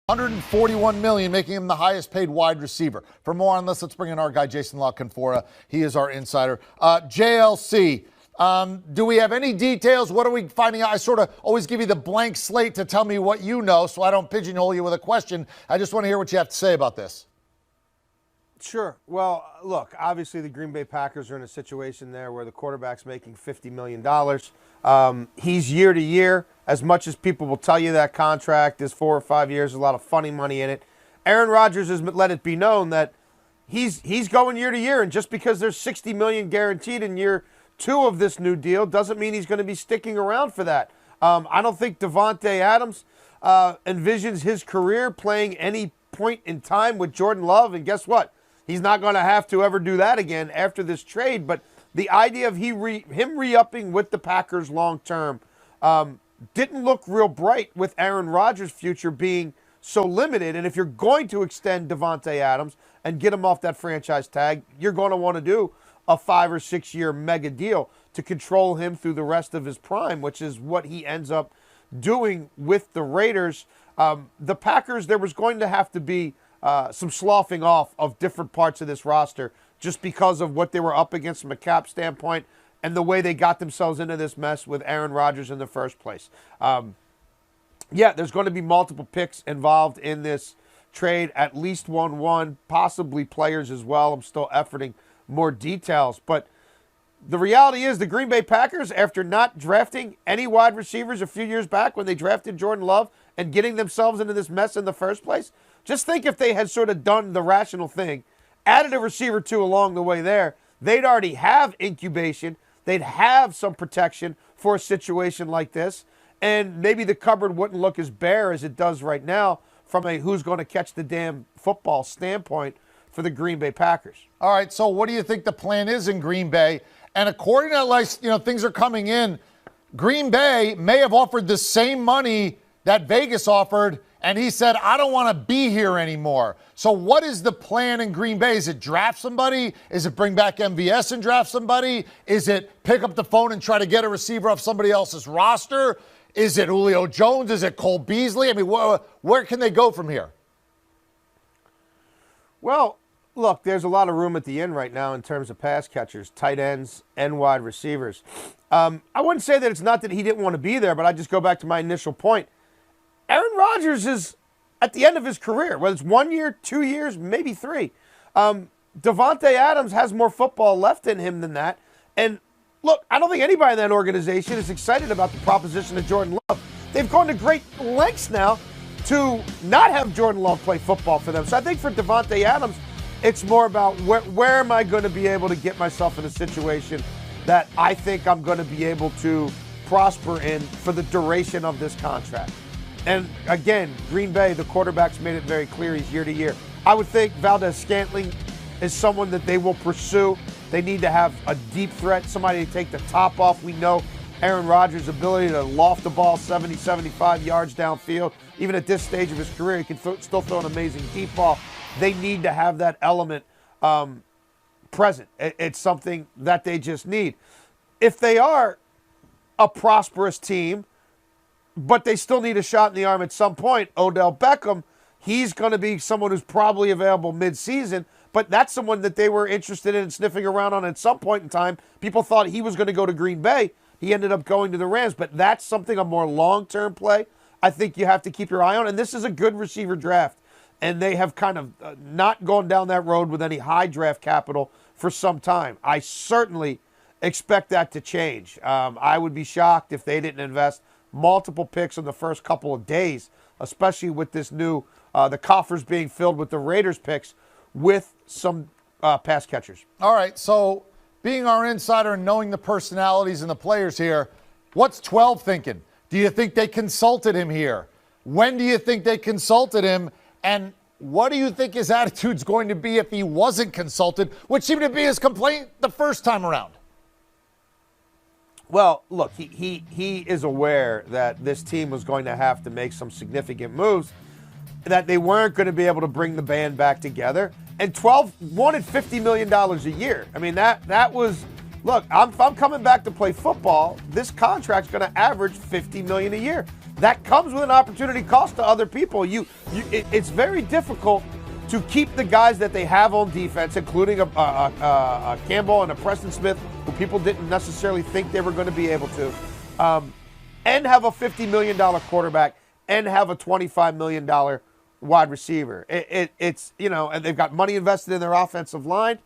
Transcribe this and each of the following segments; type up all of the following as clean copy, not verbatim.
$141 million, making him the highest paid wide receiver. For more on this, let's bring in our guy, Jason La Canfora. He is our insider. JLC, do we have any details? What are we finding out? I sort of always give you the blank slate to tell me what you know, so I don't pigeonhole you with a question. I just want to hear what you have to say about this. Sure. Well, look, obviously the Green Bay Packers are in a situation there where the quarterback's making $50 million. He's year to year. As much as people will tell you that contract is 4 or 5 years, a lot of funny money in it. Aaron Rodgers has let it be known that he's going year to year, and just because there's $60 million guaranteed in year 2 of this new deal doesn't mean he's going to be sticking around for that. I don't think Davante Adams envisions his career playing any point in time with Jordan Love, and guess what? He's not going to have to ever do that again after this trade. But the idea of him re-upping with the Packers long term didn't look real bright with Aaron Rodgers' future being so limited. And if you're going to extend Davante Adams and get him off that franchise tag, you're going to want to do a 5 or 6 year mega deal to control him through the rest of his prime, which is what he ends up doing with the Raiders. The Packers, there was going to have to be some sloughing off of different parts of this roster just because of what they were up against from a cap standpoint and the way they got themselves into this mess with Aaron Rodgers in the first place. Yeah, there's going to be multiple picks involved in this trade, at least one, possibly players as well. I'm still efforting more details. But the reality is the Green Bay Packers, after not drafting any wide receivers a few years back when they drafted Jordan Love and getting themselves into this mess in the first place, just think if they had sort of done the rational thing, added a receiver or two along the way there, they'd already have incubation. They'd have some protection for a situation like this. And maybe the cupboard wouldn't look as bare as it does right now from a who's going to catch the damn football standpoint for the Green Bay Packers. All right, so what do you think the plan is in Green Bay? And according to, things are coming in, Green Bay may have offered the same money that Vegas offered, and he said, I don't want to be here anymore. So what is the plan in Green Bay? Is it draft somebody? Is it bring back MVS and draft somebody? Is it pick up the phone and try to get a receiver off somebody else's roster? Is it Julio Jones? Is it Cole Beasley? I mean, where can they go from here? Well, look, there's a lot of room at the end right now in terms of pass catchers, tight ends, and wide receivers. I wouldn't say that it's not that he didn't want to be there, but I just go back to my initial point. Aaron Rodgers is at the end of his career, whether it's 1 year, 2 years, maybe 3. Davante Adams has more football left in him than that. And look, I don't think anybody in that organization is excited about the proposition of Jordan Love. They've gone to great lengths now to not have Jordan Love play football for them. So I think for Davante Adams, it's more about where am I going to be able to get myself in a situation that I think I'm going to be able to prosper in for the duration of this contract. And again, Green Bay, the quarterback's made it very clear he's year to year. I would think Valdes-Scantling is someone that they will pursue. They need to have a deep threat, somebody to take the top off. We know Aaron Rodgers' ability to loft the ball 70, 75 yards downfield. Even at this stage of his career, he can still throw an amazing deep ball. They need to have that element present. It's something that they just need. If they are a prosperous team, but they still need a shot in the arm at some point, Odell Beckham, he's going to be someone who's probably available mid-season, but that's someone that they were interested in sniffing around on at some point in time. People thought he was going to go to Green Bay. He ended up going to the Rams, but that's something, a more long-term play, I think you have to keep your eye on. And this is a good receiver draft, and they have kind of not gone down that road with any high draft capital for some time. I certainly expect that to change. I would be shocked if they didn't invest multiple picks in the first couple of days, especially with this new, the coffers being filled with the Raiders picks with some pass catchers. All right, so being our insider and knowing the personalities and the players here, what's 12 thinking? Do you think they consulted him here? When do you think they consulted him? And what do you think his attitude's going to be if he wasn't consulted, which seemed to be his complaint the first time around? Well, look, he is aware that this team was going to have to make some significant moves, that they weren't going to be able to bring the band back together. And 12 wanted $50 million a year. I mean, that was, look, I'm coming back to play football. This contract's going to average $50 million a year. that comes with an opportunity cost to other people. It's very difficult to keep the guys that they have on defense, including a Campbell and a Preston Smith, who people didn't necessarily think they were going to be able to, and have a $50 million quarterback and have a $25 million wide receiver. It's, and they've got money invested in their offensive line.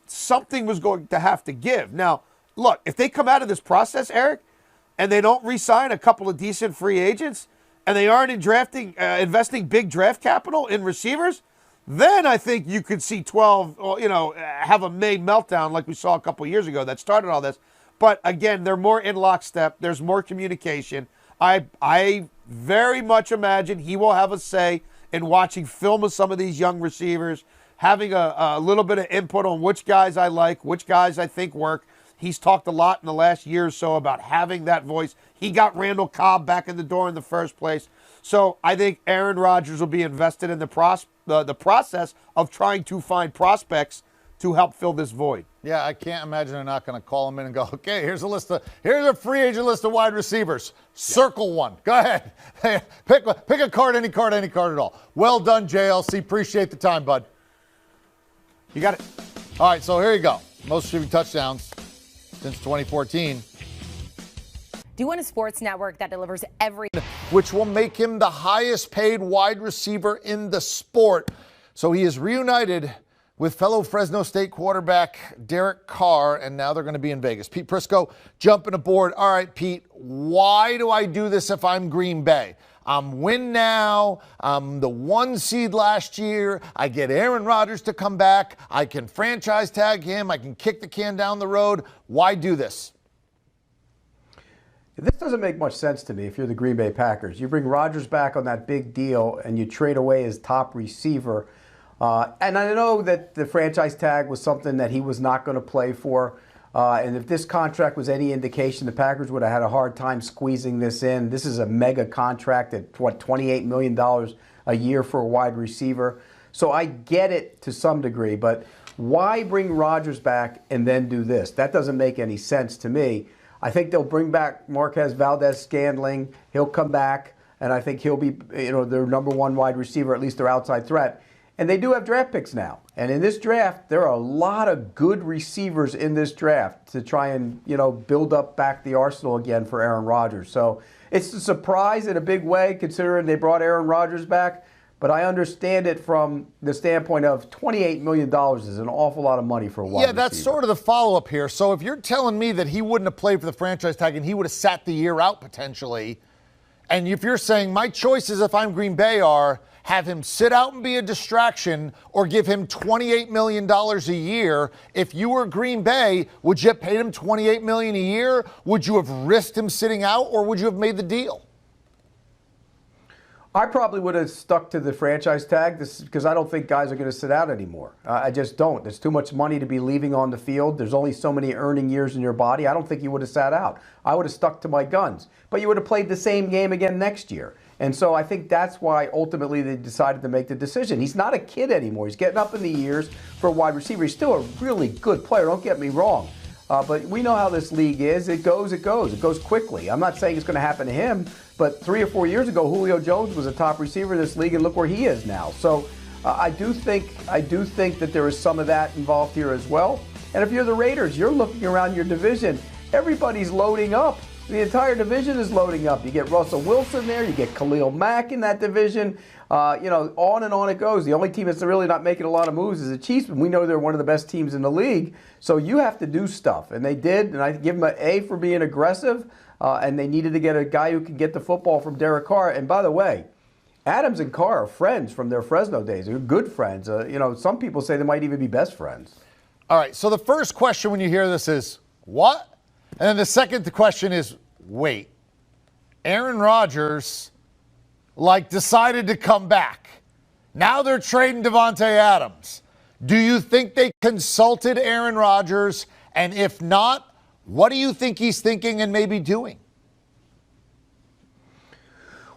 Something was going to have to give. Now, look, if they come out of this process, Eric, and they don't re-sign a couple of decent free agents, and they aren't investing big draft capital in receivers, then I think you could see 12, have a May meltdown like we saw a couple of years ago that started all this. But again, they're more in lockstep. There's more communication. I very much imagine he will have a say in watching film of some of these young receivers, having a little bit of input on which guys I like, which guys I think work. He's talked a lot in the last year or so about having that voice. He got Randall Cobb back in the door in the first place. So I think Aaron Rodgers will be invested in the process of trying to find prospects to help fill this void. Yeah, I can't imagine they're not going to call him in and go, okay, here's a free agent list of wide receivers. Circle one. Go ahead. Pick a card, any card at all. Well done, JLC. Appreciate the time, bud. You got it. All right, so here you go. Most receiving touchdowns since 2014. Do you want a sports network that delivers every... Which will make him the highest paid wide receiver in the sport. So he is reunited with fellow Fresno State quarterback Derek Carr, and now they're going to be in Vegas. Pete Prisco jumping aboard. All right, Pete, why do I do this if I'm Green Bay? I'm win now. I'm the 1 seed last year. I get Aaron Rodgers to come back. I can franchise tag him. I can kick the can down the road. Why do this? This doesn't make much sense to me if you're the Green Bay Packers. You bring Rodgers back on that big deal and you trade away his top receiver. And I know that the franchise tag was something that he was not going to play for. And if this contract was any indication, the Packers would have had a hard time squeezing this in. This is a mega contract at, $28 million a year for a wide receiver. So I get it to some degree, but why bring Rodgers back and then do this? That doesn't make any sense to me. I think they'll bring back Marquez Valdes-Scantling. He'll come back, and I think he'll be, their number one wide receiver, at least their outside threat. And they do have draft picks now. And in this draft, there are a lot of good receivers in this draft to try and, build up back the arsenal again for Aaron Rodgers. So it's a surprise in a big way, considering they brought Aaron Rodgers back. But I understand it from the standpoint of $28 million is an awful lot of money for a wide receiver. Yeah, that's sort of the follow-up here. So if you're telling me that he wouldn't have played for the franchise tag and he would have sat the year out potentially, and if you're saying my choices if I'm Green Bay are have him sit out and be a distraction or give him $28 million a year, if you were Green Bay, would you have paid him $28 million a year? Would you have risked him sitting out, or would you have made the deal? I probably would have stuck to the franchise tag because I don't think guys are going to sit out anymore. I just don't. There's too much money to be leaving on the field. There's only so many earning years in your body. I don't think you would have sat out. I would have stuck to my guns. But you would have played the same game again next year. And so I think that's why ultimately they decided to make the decision. He's not a kid anymore. He's getting up in the years for a wide receiver. He's still a really good player. Don't get me wrong. But we know how this league is. It goes. It goes quickly. I'm not saying it's going to happen to him, but 3 or 4 years ago, Julio Jones was a top receiver in this league, and look where he is now. So I do think that there is some of that involved here as well. And if you're the Raiders, you're looking around your division. Everybody's loading up. The entire division is loading up. You get Russell Wilson there. You get Khalil Mack in that division. On and on it goes. The only team that's really not making a lot of moves is the Chiefs, and we know they're one of the best teams in the league. So you have to do stuff, and they did. And I give them an A for being aggressive. And they needed to get a guy who can get the football from Derek Carr. And by the way, Adams and Carr are friends from their Fresno days. They're good friends. Some people say they might even be best friends. All right, so the first question when you hear this is, what? And then the second question is, wait. Aaron Rodgers, decided to come back. Now they're trading Davante Adams. Do you think they consulted Aaron Rodgers? And if not, what do you think he's thinking and maybe doing?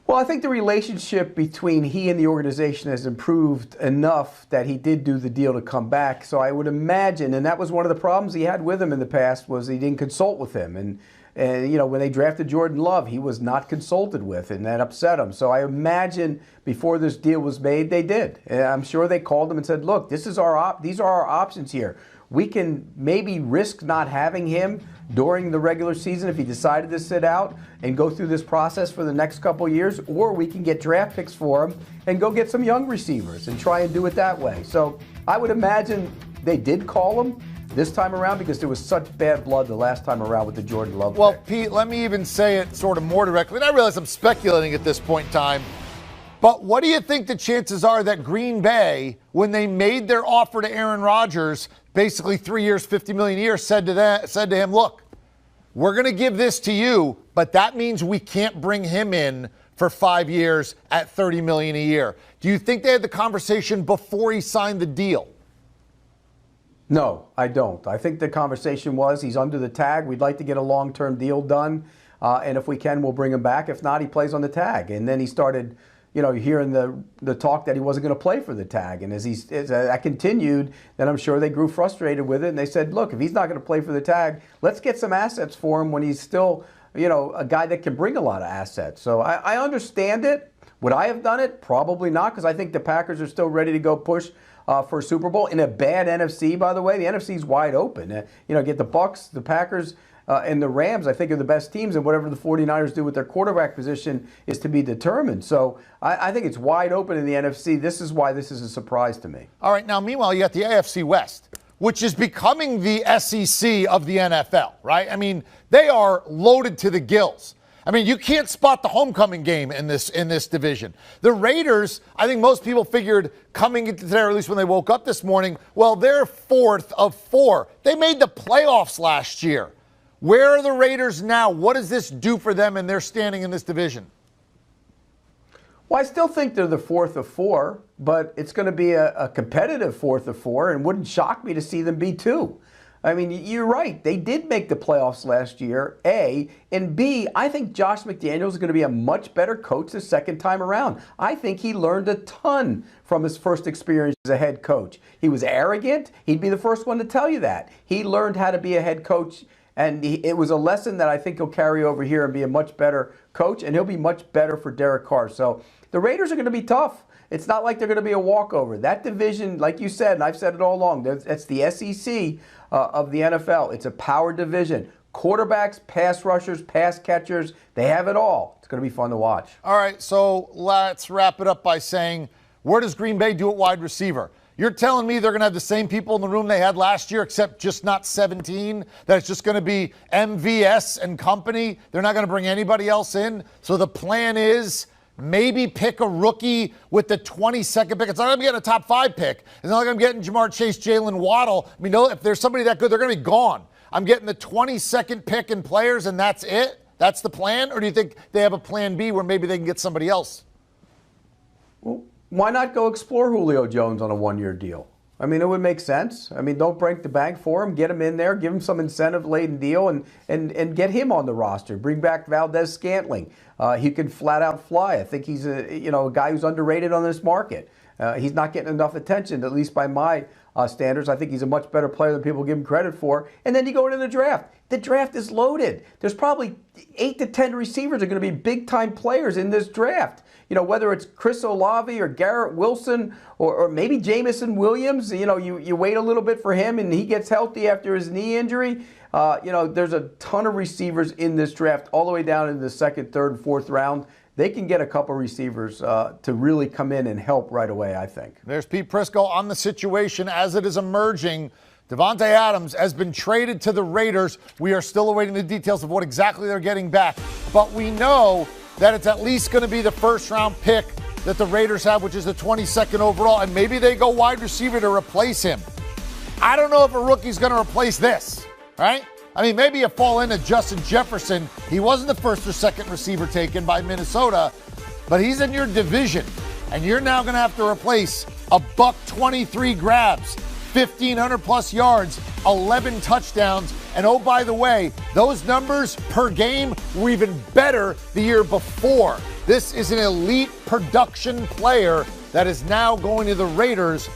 Well, I think the relationship between he and the organization has improved enough that he did do the deal to come back. So I would imagine, and that was one of the problems he had with him in the past, was he didn't consult with him. And And, when they drafted Jordan Love, he was not consulted with, and that upset him. So I imagine before this deal was made, they did. And I'm sure they called him and said, look, these are our options here. We can maybe risk not having him during the regular season if he decided to sit out and go through this process for the next couple years, or we can get draft picks for him and go get some young receivers and try and do it that way. So I would imagine they did call him this time around because there was such bad blood the last time around with the Jordan Love Well, pick. Pete, let me even say it sort of more directly. And I realize I'm speculating at this point in time. But what do you think the chances are that Green Bay, when they made their offer to Aaron Rodgers, basically 3 years, $50 million a year, said to him, look, we're going to give this to you, but that means we can't bring him in for 5 years at $30 million a year. Do you think they had the conversation before he signed the deal? No, I don't. I think the conversation was he's under the tag. We'd like to get a long-term deal done. And if we can, we'll bring him back. If not, he plays on the tag. And then he started, hearing the talk that he wasn't going to play for the tag. And as that continued, then I'm sure they grew frustrated with it. And they said, look, if he's not going to play for the tag, let's get some assets for him when he's still, a guy that can bring a lot of assets. So I understand it. Would I have done it? Probably not, because I think the Packers are still ready to go push for a Super Bowl in a bad NFC, by the way. The NFC is wide open. Get the Bucs, the Packers, and the Rams, I think, are the best teams, and whatever the 49ers do with their quarterback position is to be determined. So I think it's wide open in the NFC. This is why this is a surprise to me. All right, now, meanwhile, you got the AFC West, which is becoming the SEC of the NFL, right? I mean, they are loaded to the gills. I mean, you can't spot the homecoming game in this division. The Raiders, I think most people figured coming into today, or at least when they woke up this morning, well, they're fourth of four. They made the playoffs last year. Where are the Raiders now? What does this do for them and their standing in this division? Well, I still think they're the fourth of four, but it's going to be a competitive fourth of four, and wouldn't shock me to see them be two. I mean, you're right. They did make the playoffs last year, A. And B, I think Josh McDaniels is going to be a much better coach the second time around. I think he learned a ton from his first experience as a head coach. He was arrogant. He'd be the first one to tell you that. He learned how to be a head coach, and it was a lesson that I think he'll carry over here and be a much better coach, and he'll be much better for Derek Carr. So the Raiders are going to be tough. It's not like they're going to be a walkover. That division, like you said, and I've said it all along, that's the SEC of the NFL. It's a power division. Quarterbacks, pass rushers, pass catchers, they have it all. It's going to be fun to watch. All right, so let's wrap it up by saying, where does Green Bay do at wide receiver? You're telling me they're going to have the same people in the room they had last year, except just not 17? That it's just going to be MVS and company? They're not going to bring anybody else in? So the plan is maybe pick a rookie with the 22nd pick. It's not like I'm getting a top 5 pick. It's not like I'm getting Jamar Chase, Jalen Waddle. I mean, if there's somebody that good, they're going to be gone. I'm getting the 22nd pick in players, and that's it? That's the plan? Or do you think they have a plan B where maybe they can get somebody else? Well, why not go explore Julio Jones on a one-year deal? I mean, it would make sense. I mean, don't break the bank for him. Get him in there. Give him some incentive-laden deal and get him on the roster. Bring back Valdez-Scantling. He can flat-out fly. I think he's a guy who's underrated on this market. He's not getting enough attention, at least by my standards. I think he's a much better player than people give him credit for. And then you go into the draft. The draft is loaded. There's probably 8 to 10 receivers are going to be big-time players in this draft. Whether it's Chris Olave or Garrett Wilson or maybe Jamison Williams, you wait a little bit for him and he gets healthy after his knee injury. There's a ton of receivers in this draft all the way down into the second, third, and fourth round. They can get a couple receivers to really come in and help right away, I think. There's Pete Prisco on the situation as it is emerging. Davante Adams has been traded to the Raiders. We are still awaiting the details of what exactly they're getting back. But we know that it's at least going to be the first-round pick that the Raiders have, which is the 22nd overall, and maybe they go wide receiver to replace him. I don't know if a rookie's going to replace this, right? I mean, maybe you fall into Justin Jefferson. He wasn't the first or second receiver taken by Minnesota, but he's in your division, and you're now going to have to replace a $123 grabs, 1,500-plus yards, 11 touchdowns. And oh, by the way, those numbers per game were even better the year before. This is an elite production player that is now going to the Raiders.